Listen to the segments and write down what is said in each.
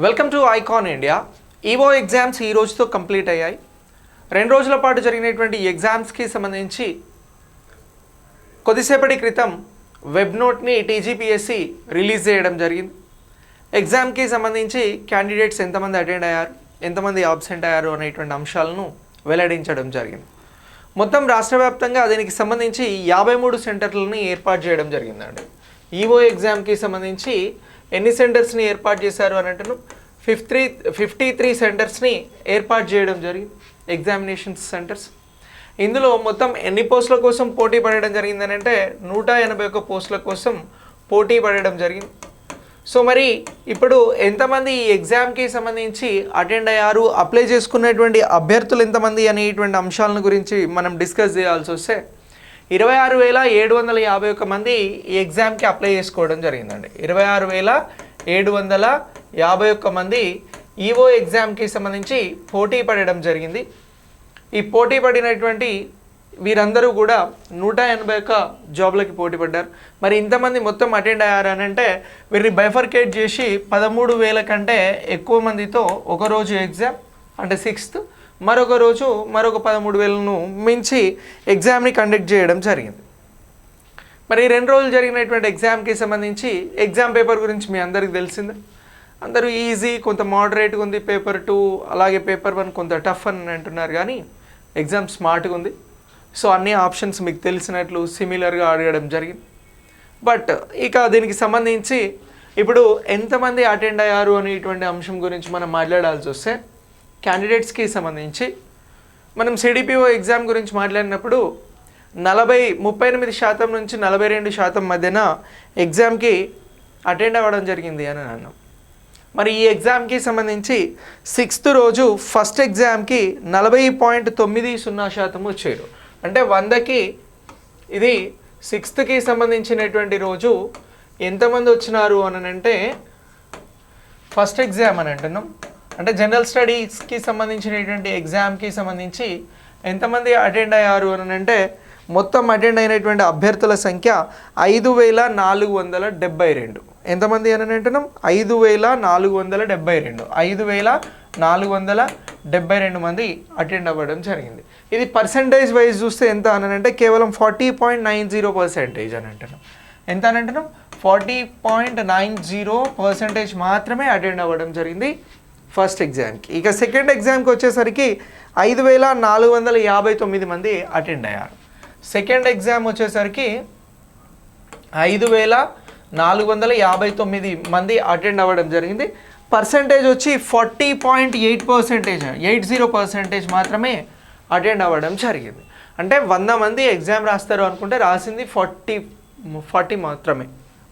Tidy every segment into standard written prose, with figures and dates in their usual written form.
Welcome to icon India. EO exams ఈ రోజుతో complete అయ్యాయి. 2 రోజుల పాటు జరిగినటువంటి ఎగ్జామ్స్కి సంబంధించి కొద్దిసేపటి క్రితం వెబ్ నోట్ని టీజీపీఎస్సీ రిలీజ్ చేయడం జరిగింది. ఎగ్జామ్కి సంబంధించి క్యాండిడేట్స్ ఎంతమంది అటెండ్ అయ్యారు, ఎంతమంది ఆబ్సెంట్ అయ్యారు అనేటువంటి అంశాలను వెల్లడించడం జరిగింది. మొత్తం రాష్ట్ర వ్యాప్తంగా దీనికి సంబంధించి 53 సెంటర్లని ఏర్పాటు చేయడం జరిగిందండి. ఈవో ఎగ్జామ్కి సంబంధించి ఎన్ని సెంటర్స్ని ఏర్పాటు చేశారు అని అంటాను, 53 సెంటర్స్ని ఏర్పాటు చేయడం జరిగింది, ఎగ్జామినేషన్ సెంటర్స్. ఇందులో మొత్తం ఎన్ని పోస్టుల కోసం పోటీ పడడం జరిగిందని అంటే 181 పోస్టుల కోసం పోటీ పడడం జరిగింది. సో మరి ఇప్పుడు ఎంతమంది ఈ ఎగ్జామ్కి సంబంధించి అటెండ్ అయ్యారు, అప్లై చేసుకున్నటువంటి అభ్యర్థులు ఎంతమంది అనేటువంటి అంశాలను గురించి మనం డిస్కస్ చేయాల్సి వస్తే 26,751 మంది ఈ ఎగ్జామ్కి అప్లై చేసుకోవడం జరిగిందండి. 26,751 మంది ఈవో ఎగ్జామ్కి సంబంధించి పోటీ పడడం జరిగింది. ఈ పోటీ పడినటువంటి వీరందరూ కూడా 181 జాబ్లకి పోటీ పడ్డారు. మరి ఇంతమంది మొత్తం అటెండ్ అయ్యారని అంటే వీరిని బైఫర్కేట్ చేసి 13,000 కంటే ఎక్కువ మందితో ఒకరోజు ఎగ్జామ్ అంటే 6th, మరొక రోజు మరొక 13,000ను మించి ఎగ్జామ్ని కండక్ట్ చేయడం జరిగింది. మరి 2 రోజులు జరిగినటువంటి ఎగ్జామ్కి సంబంధించి ఎగ్జామ్ పేపర్ గురించి మీ అందరికీ తెలిసిందే. అందరూ ఈజీ, కొంత మోడరేట్గా ఉంది పేపర్ 2, అలాగే పేపర్ 1 కొంత టఫ్ అని అంటున్నారు, కానీ ఎగ్జామ్ స్మార్ట్గా ఉంది. సో అన్ని ఆప్షన్స్ మీకు తెలిసినట్లు సిమిలర్గా అడగడం జరిగింది. బట్ ఇక దీనికి సంబంధించి ఇప్పుడు ఎంతమంది అటెండ్ అయ్యారు అనేటువంటి అంశం గురించి మనం మాట్లాడాల్సి వస్తే క్యాండిడేట్స్కి సంబంధించి మనం సిడిపిఓ ఎగ్జామ్ గురించి మాట్లాడినప్పుడు 38% నుంచి 42% మధ్యన ఎగ్జామ్కి అటెండ్ అవ్వడం జరిగింది అని అన్నాం. మరి ఈ ఎగ్జామ్కి సంబంధించి 6th రోజు ఫస్ట్ ఎగ్జామ్కి 40.90% వచ్చారు. అంటే 100కి ఇది 6thకి సంబంధించినటువంటి రోజు ఎంతమంది వచ్చినారు అని అంటే ఫస్ట్ ఎగ్జామ్ అని అంటున్నాం. అంటే జనరల్ స్టడీస్కి సంబంధించినటువంటి ఎగ్జామ్కి సంబంధించి ఎంతమంది అటెండ్ అయ్యారు అని అంటే మొత్తం అటెండ్ అయినటువంటి అభ్యర్థుల సంఖ్య 5,472. ఎంతమంది అని అంటున్నాం, 5,472 మంది అటెండ్ అవ్వడం జరిగింది. ఇది పర్సంటేజ్ వైజ్ చూస్తే ఎంత అని అంటే కేవలం 40.90% అని అంటున్నాం. ఎంత అని అంటున్నాం, 40.90% మాత్రమే అటెండ్ అవ్వడం జరిగింది ఫస్ట్ ఎగ్జామ్కి. ఇక సెకండ్ ఎగ్జామ్కి వచ్చేసరికి 5,459 మంది అటెండ్ అయ్యారు. సెకండ్ ఎగ్జామ్ వచ్చేసరికి 5,459 మంది అటెండ్ అవ్వడం జరిగింది. పర్సంటేజ్ వచ్చి 40.8% మాత్రమే అటెండ్ అవ్వడం జరిగింది. అంటే 100 మంది ఎగ్జామ్ రాస్తారు అనుకుంటే రాసింది 40 మాత్రమే.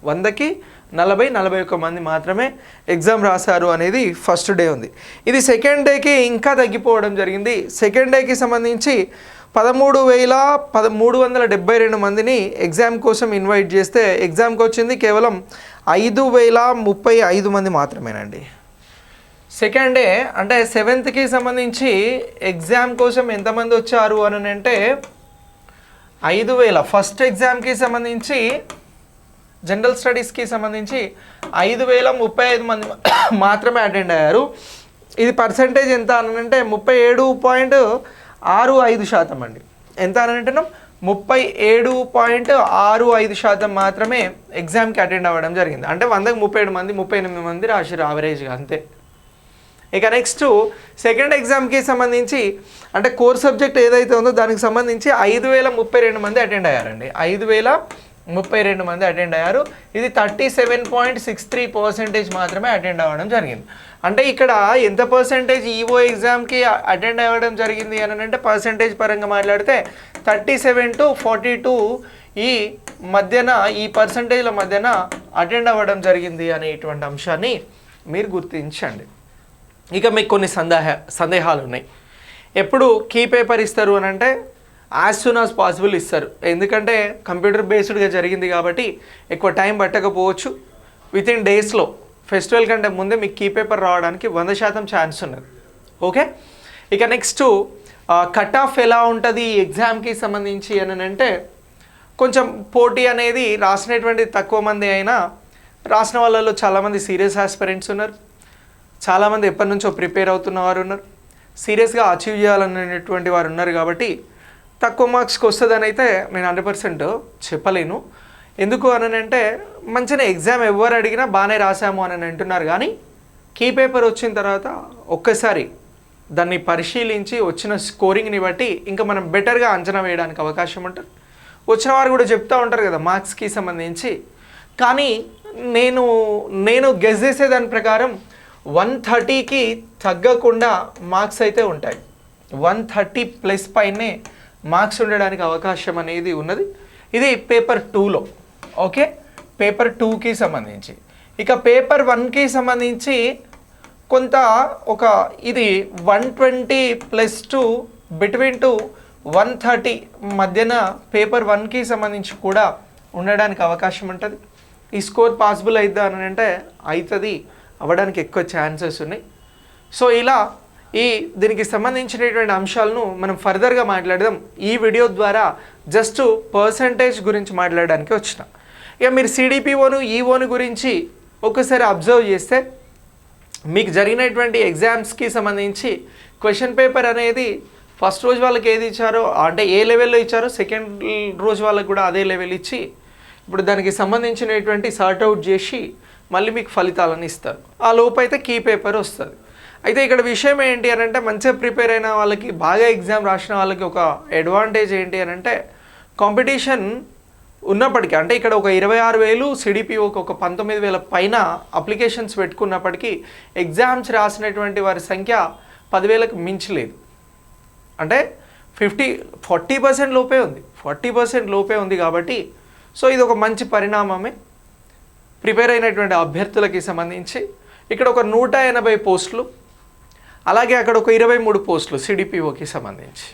100కి 40-41 మంది మాత్రమే ఎగ్జామ్ రాశారు అనేది ఫస్ట్ డే ఉంది. ఇది సెకండ్ డేకి ఇంకా తగ్గిపోవడం జరిగింది. సెకండ్ డేకి సంబంధించి 13,372 మందిని ఎగ్జామ్ కోసం ఇన్వైట్ చేస్తే ఎగ్జామ్కి వచ్చింది కేవలం 5,035 మంది మాత్రమేనండి. సెకండ్ డే అంటే 7thకి సంబంధించి ఎగ్జామ్ కోసం ఎంతమంది వచ్చారు అని అంటే 5,000. ఫస్ట్ ఎగ్జామ్కి సంబంధించి జనరల్ స్టడీస్కి సంబంధించి 5,035 మంది మాత్రమే అటెండ్ అయ్యారు. ఇది పర్సంటేజ్ ఎంత అని అంటే 37.65% అండి. ఎంత అని అంటున్నాం, 37.65% మాత్రమే ఎగ్జామ్కి అటెండ్ అవ్వడం జరిగింది. అంటే 100కి 38 మంది రాశారు యావరేజ్గా, అంతే. ఇక నెక్స్ట్ సెకండ్ ఎగ్జామ్కి సంబంధించి అంటే కోర్ సబ్జెక్ట్ ఏదైతే ఉందో దానికి సంబంధించి 5,032 మంది అటెండ్ అయ్యారండి. 5,032 మంది అటెండ్ అయ్యారు. ఇది 37.63% మాత్రమే అటెండ్ అవ్వడం జరిగింది. అంటే ఇక్కడ ఎంత పర్సంటేజ్ ఈవో ఎగ్జామ్కి అటెండ్ అవ్వడం జరిగింది అని అంటే పర్సంటేజ్ పరంగా మాట్లాడితే 37 to 42 ఈ మధ్యన, ఈ పర్సంటేజ్ల మధ్యన అటెండ్ అవ్వడం జరిగింది అనేటువంటి అంశాన్ని మీరు గుర్తించండి. ఇక మీకు కొన్ని సందేహాలు ఉన్నాయి. ఎప్పుడు కీ పేపర్ ఇస్తారు అని అంటే యాజ్ సూన్ యాజ్ పాసిబుల్ ఇస్తారు. ఎందుకంటే కంప్యూటర్ బేస్డ్గా జరిగింది కాబట్టి ఎక్కువ టైం పట్టకపోవచ్చు. వితిన్ డేస్లో ఫెస్టివల్ కంటే ముందే మీకు కీ పేపర్ రావడానికి 100% ఛాన్స్ ఉన్నది. ఓకే. ఇక నెక్స్ట్ కట్ ఆఫ్ ఎలా ఉంటుంది ఎగ్జామ్కి సంబంధించి అని అంటే కొంచెం పోటీ అనేది రాసినటువంటి తక్కువ మంది అయినా రాసిన వాళ్ళలో చాలామంది సీరియస్ ఆస్పిరెంట్స్ ఉన్నారు, చాలామంది ఎప్పటి నుంచో ప్రిపేర్ అవుతున్న వారు ఉన్నారు, సీరియస్గా అచీవ్ చేయాలనేటువంటి వారు ఉన్నారు. కాబట్టి తక్కువ మార్క్స్కి వస్తుందని అయితే నేను 100% చెప్పలేను. ఎందుకు అని అంటే మంచిగా ఎగ్జామ్ ఎవరు అడిగినా బాగానే రాసాము అని అంటున్నారు. కానీ కీ పేపర్ వచ్చిన తర్వాత ఒక్కసారి దాన్ని పరిశీలించి వచ్చిన స్కోరింగ్ని బట్టి ఇంకా మనం బెటర్గా అంచనా వేయడానికి అవకాశం ఉంటుంది. వచ్చిన వారు కూడా చెప్తూ ఉంటారు కదా మార్క్స్కి సంబంధించి. కానీ నేను గెస్ చేసే దాని ప్రకారం 130కి తగ్గకుండా మార్క్స్ అయితే ఉంటాయి. 130+ పైనే మార్క్స్ ఉండడానికి అవకాశం అనేది ఉన్నది. ఇది పేపర్ 2లో. ఓకే, పేపర్ 2కి సంబంధించి. ఇక పేపర్ 1కి సంబంధించి కొంత ఇది 120+2 బిట్వీన్ టు 130 మధ్యన పేపర్ 1కి సంబంధించి కూడా ఉండడానికి అవకాశం ఉంటుంది. ఈ స్కోర్ పాసిబుల్ అవుతుందా అని అంటే అవుతుంది, అవ్వడానికి ఎక్కువ ఛాన్సెస్ ఉన్నాయి. సో ఇలా దీనికి సంబంధించినటువంటి అంశాలను మనం ఫర్దర్గా మాట్లాడదాం. ఈ వీడియో ద్వారా జస్ట్ పర్సంటేజ్ గురించి మాట్లాడడానికి వచ్చిన. ఇక మీరు సిడిపిఓను ఈఓను గురించి ఒకసారి అబ్జర్వ్ చేస్తే మీకు జరిగినటువంటి ఎగ్జామ్స్కి సంబంధించి క్వశ్చన్ పేపర్ అనేది ఫస్ట్ రోజు వాళ్ళకి ఏది ఇచ్చారో అంటే ఏ లెవెల్లో ఇచ్చారో సెకండ్ రోజు వాళ్ళకి కూడా అదే లెవెల్ ఇచ్చి ఇప్పుడు దానికి సంబంధించినటువంటి సార్ట్అవుట్ చేసి మళ్ళీ మీకు ఫలితాలను ఇస్తారు. ఆ లోపు అయితే కీ పేపర్ వస్తుంది. అయితే ఇక్కడ విషయం ఏంటి అని అంటే మంచిగా ప్రిపేర్ అయిన వాళ్ళకి, బాగా ఎగ్జామ్ రాసిన వాళ్ళకి ఒక అడ్వాంటేజ్ ఏంటి అని అంటే కాంపిటీషన్ ఉన్నప్పటికీ, అంటే ఇక్కడ ఒక 26,000 సిడిపిఓకి ఒక 19,000 పైన అప్లికేషన్స్ పెట్టుకున్నప్పటికీ ఎగ్జామ్స్ రాసినటువంటి వారి సంఖ్య 10,000కు మించలేదు. అంటే 40% లోపే ఉంది, 40% లోపే ఉంది. కాబట్టి సో ఇది ఒక మంచి పరిణామమే ప్రిపేర్ అయినటువంటి అభ్యర్థులకి సంబంధించి. ఇక్కడ ఒక 180 పోస్టులు, అలాగే అక్కడ ఒక 23 పోస్టులు సిడిపిఓకి సంబంధించి.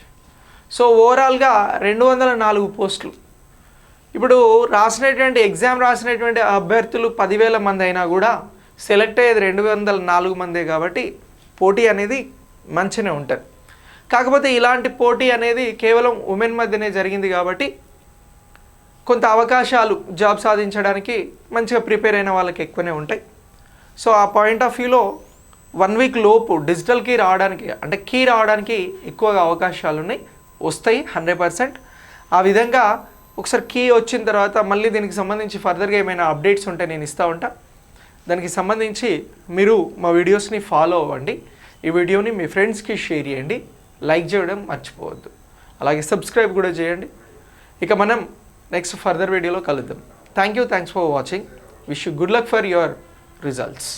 సో ఓవరాల్గా 204 పోస్టులు. ఇప్పుడు ఎగ్జామ్ రాసినటువంటి అభ్యర్థులు 10,000 మంది అయినా కూడా సెలెక్ట్ అయ్యేది 204 మందే. కాబట్టి పోటీ అనేది మంచిగానే ఉంటుంది. కాకపోతే ఇలాంటి పోటీ అనేది కేవలం ఉమెన్ మధ్యనే జరిగింది కాబట్టి కొంత అవకాశాలు జాబ్ సాధించడానికి మంచిగా ప్రిపేర్ అయిన వాళ్ళకి ఎక్కువనే ఉంటాయి. సో ఆ పాయింట్ ఆఫ్ వ్యూలో 1 వీక్ లోపు డిజిటల్ కీ రావడానికి, అంటే కీ రావడానికి ఎక్కువగా అవకాశాలు ఉన్నాయి, వస్తాయి 100%. ఆ విధంగా ఒకసారి కీ వచ్చిన తర్వాత మళ్ళీ దీనికి సంబంధించి ఫర్దర్గా ఏమైనా అప్డేట్స్ ఉంటే నేను ఇస్తూ ఉంటా. దానికి సంబంధించి మీరు మా వీడియోస్ని ఫాలో అవ్వండి. ఈ వీడియోని మీ ఫ్రెండ్స్కి షేర్ చేయండి, లైక్ చేయడం మర్చిపోవద్దు, అలాగే సబ్స్క్రైబ్ కూడా చేయండి. ఇక మనం నెక్స్ట్ ఫర్దర్ వీడియోలో కలుద్దాం. Thanks for watching. Wish you good luck for your results.